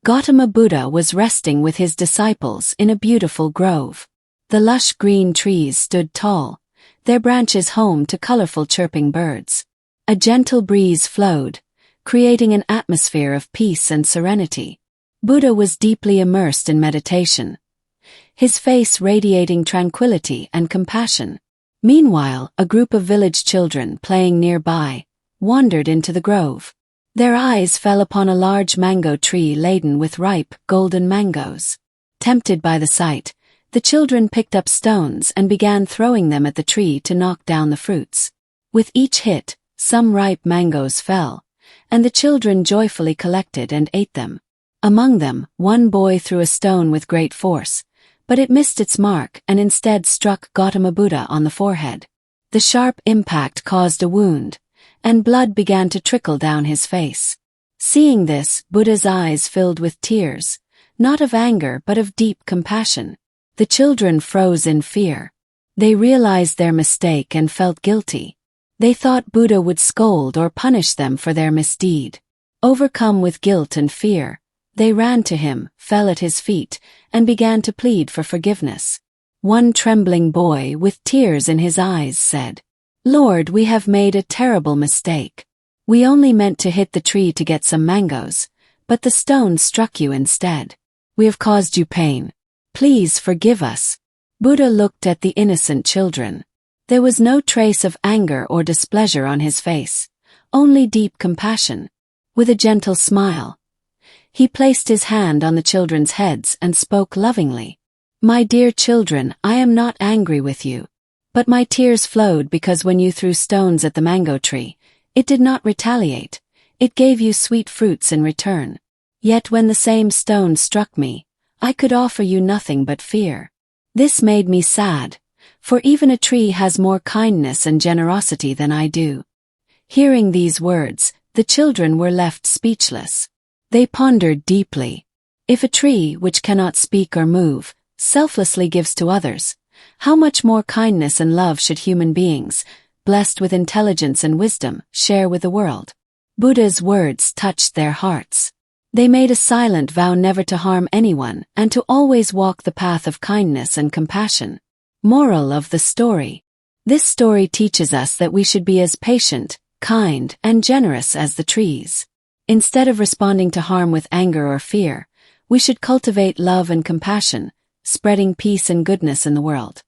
Gautama Buddha was resting with his disciples in a beautiful grove. The lush green trees stood tall, their branches home to colorful chirping birds. A gentle breeze flowed, creating an atmosphere of peace and serenity. Buddha was deeply immersed in meditation, his face radiating tranquility and compassion. Meanwhile, a group of village children playing nearby wandered into the grove. Their eyes fell upon a large mango tree laden with ripe, golden mangoes. Tempted by the sight, the children picked up stones and began throwing them at the tree to knock down the fruits. With each hit, some ripe mangoes fell, and the children joyfully collected and ate them. Among them, one boy threw a stone with great force, but it missed its mark and instead struck Gautama Buddha on the forehead. The sharp impact caused a wound, and blood began to trickle down his face. Seeing this, Buddha's eyes filled with tears, not of anger but of deep compassion. The children froze in fear. They realized their mistake and felt guilty. They thought Buddha would scold or punish them for their misdeed. Overcome with guilt and fear, they ran to him, fell at his feet, and began to plead for forgiveness. One trembling boy, with tears in his eyes, said, "Lord, we have made a terrible mistake. We only meant to hit the tree to get some mangoes, but the stone struck you instead. We have caused you pain. Please forgive us." Buddha looked at the innocent children. There was no trace of anger or displeasure on his face, only deep compassion. With a gentle smile, he placed his hand on the children's heads and spoke lovingly. "My dear children, I am not angry with you. But my tears flowed because when you threw stones at the mango tree, it did not retaliate. It gave you sweet fruits in return. Yet when the same stone struck me, I could offer you nothing but fear. This made me sad, for even a tree has more kindness and generosity than I do." Hearing these words, the children were left speechless. They pondered deeply. If a tree, which cannot speak or move, selflessly gives to others, how much more kindness and love should human beings, blessed with intelligence and wisdom, share with the world? Buddha's words touched their hearts. They made a silent vow never to harm anyone and to always walk the path of kindness and compassion. Moral of the story. This story teaches us that we should be as patient, kind, and generous as the trees. Instead of responding to harm with anger or fear, we should cultivate love and compassion, spreading peace and goodness in the world.